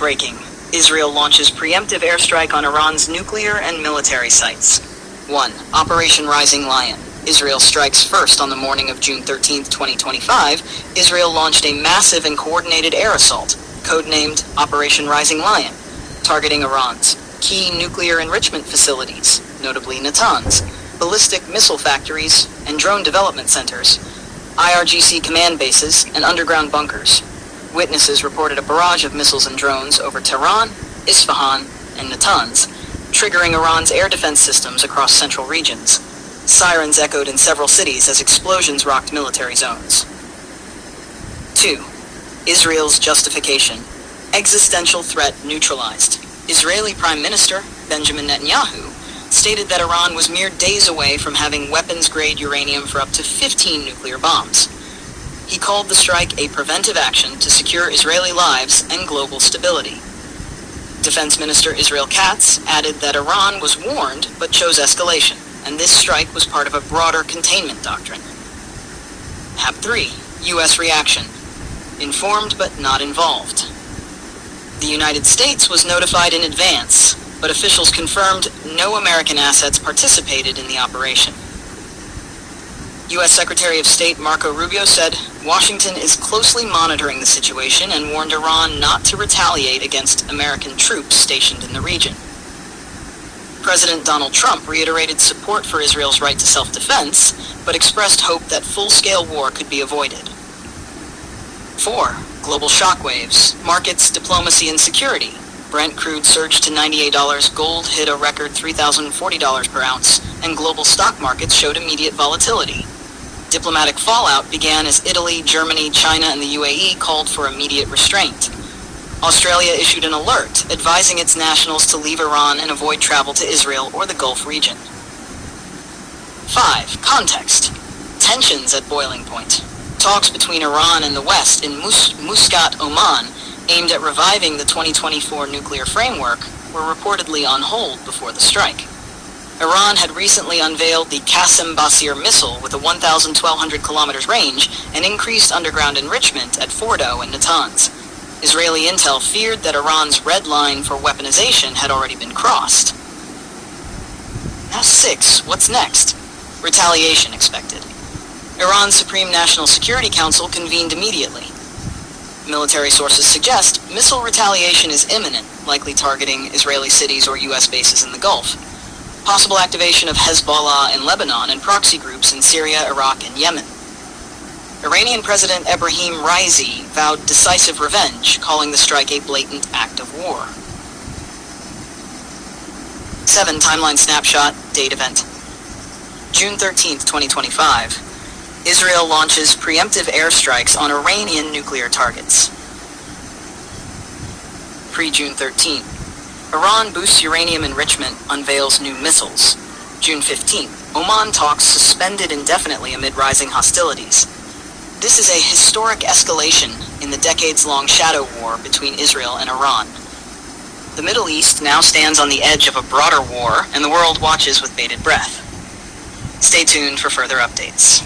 Breaking. Israel launches preemptive airstrike on Iran's nuclear and military sites. 1. Operation Rising Lion. Israel strikes first on the morning of June 13, 2025. Israel launched a massive and coordinated air assault, codenamed Operation Rising Lion, targeting Iran's key nuclear enrichment facilities, notably Natanz, ballistic missile factories, and drone development centers, IRGC command bases, and underground bunkers. Witnesses reported a barrage of missiles and drones over Tehran, Isfahan, and Natanz, triggering Iran's air defense systems across central regions. Sirens echoed in several cities as explosions rocked military zones. 2. Israel's justification. Existential threat neutralized. Israeli Prime Minister Benjamin Netanyahu stated that Iran was mere days away from having weapons-grade uranium for up to 15 nuclear bombs. He called the strike a preventive action to secure Israeli lives and global stability. Defense Minister Israel Katz added that Iran was warned but chose escalation, and this strike was part of a broader containment doctrine. Hab 3. U.S. reaction. Informed but not involved. The United States was notified in advance, but officials confirmed no American assets participated in the operation. U.S. Secretary of State Marco Rubio said Washington is closely monitoring the situation and warned Iran not to retaliate against American troops stationed in the region. President Donald Trump reiterated support for Israel's right to self-defense, but expressed hope that full-scale war could be avoided. 4. Global shockwaves, markets, diplomacy, and security. Brent crude surged to $98, gold hit a record $3,040 per ounce, and global stock markets showed immediate volatility. Diplomatic fallout began as Italy, Germany, China, and the UAE called for immediate restraint. Australia issued an alert advising its nationals to leave Iran and avoid travel to Israel or the Gulf region. 5. Context. Tensions at boiling point. Talks between Iran and the West in Muscat, Oman, aimed at reviving the 2024 nuclear framework, were reportedly on hold before the strike. Iran had recently unveiled the Qasem Basir missile with a 1,200 kilometers range and increased underground enrichment at Fordo and Natanz. Israeli intel feared that Iran's red line for weaponization had already been crossed. Now 6. What's next? Retaliation expected. Iran's Supreme National Security Council convened immediately. Military sources suggest missile retaliation is imminent, likely targeting Israeli cities or U.S. bases in the Gulf. Possible activation of Hezbollah in Lebanon and proxy groups in Syria, Iraq, and Yemen. Iranian President Ebrahim Raisi vowed decisive revenge, calling the strike a blatant act of war. 7. Timeline snapshot, date event. June 13, 2025. Israel launches preemptive airstrikes on Iranian nuclear targets. Pre-June 13. Iran boosts uranium enrichment, unveils new missiles. June 15. Oman talks suspended indefinitely amid rising hostilities. This is a historic escalation in the decades-long shadow war between Israel and Iran. The Middle East now stands on the edge of a broader war, and the world watches with bated breath. Stay tuned for further updates.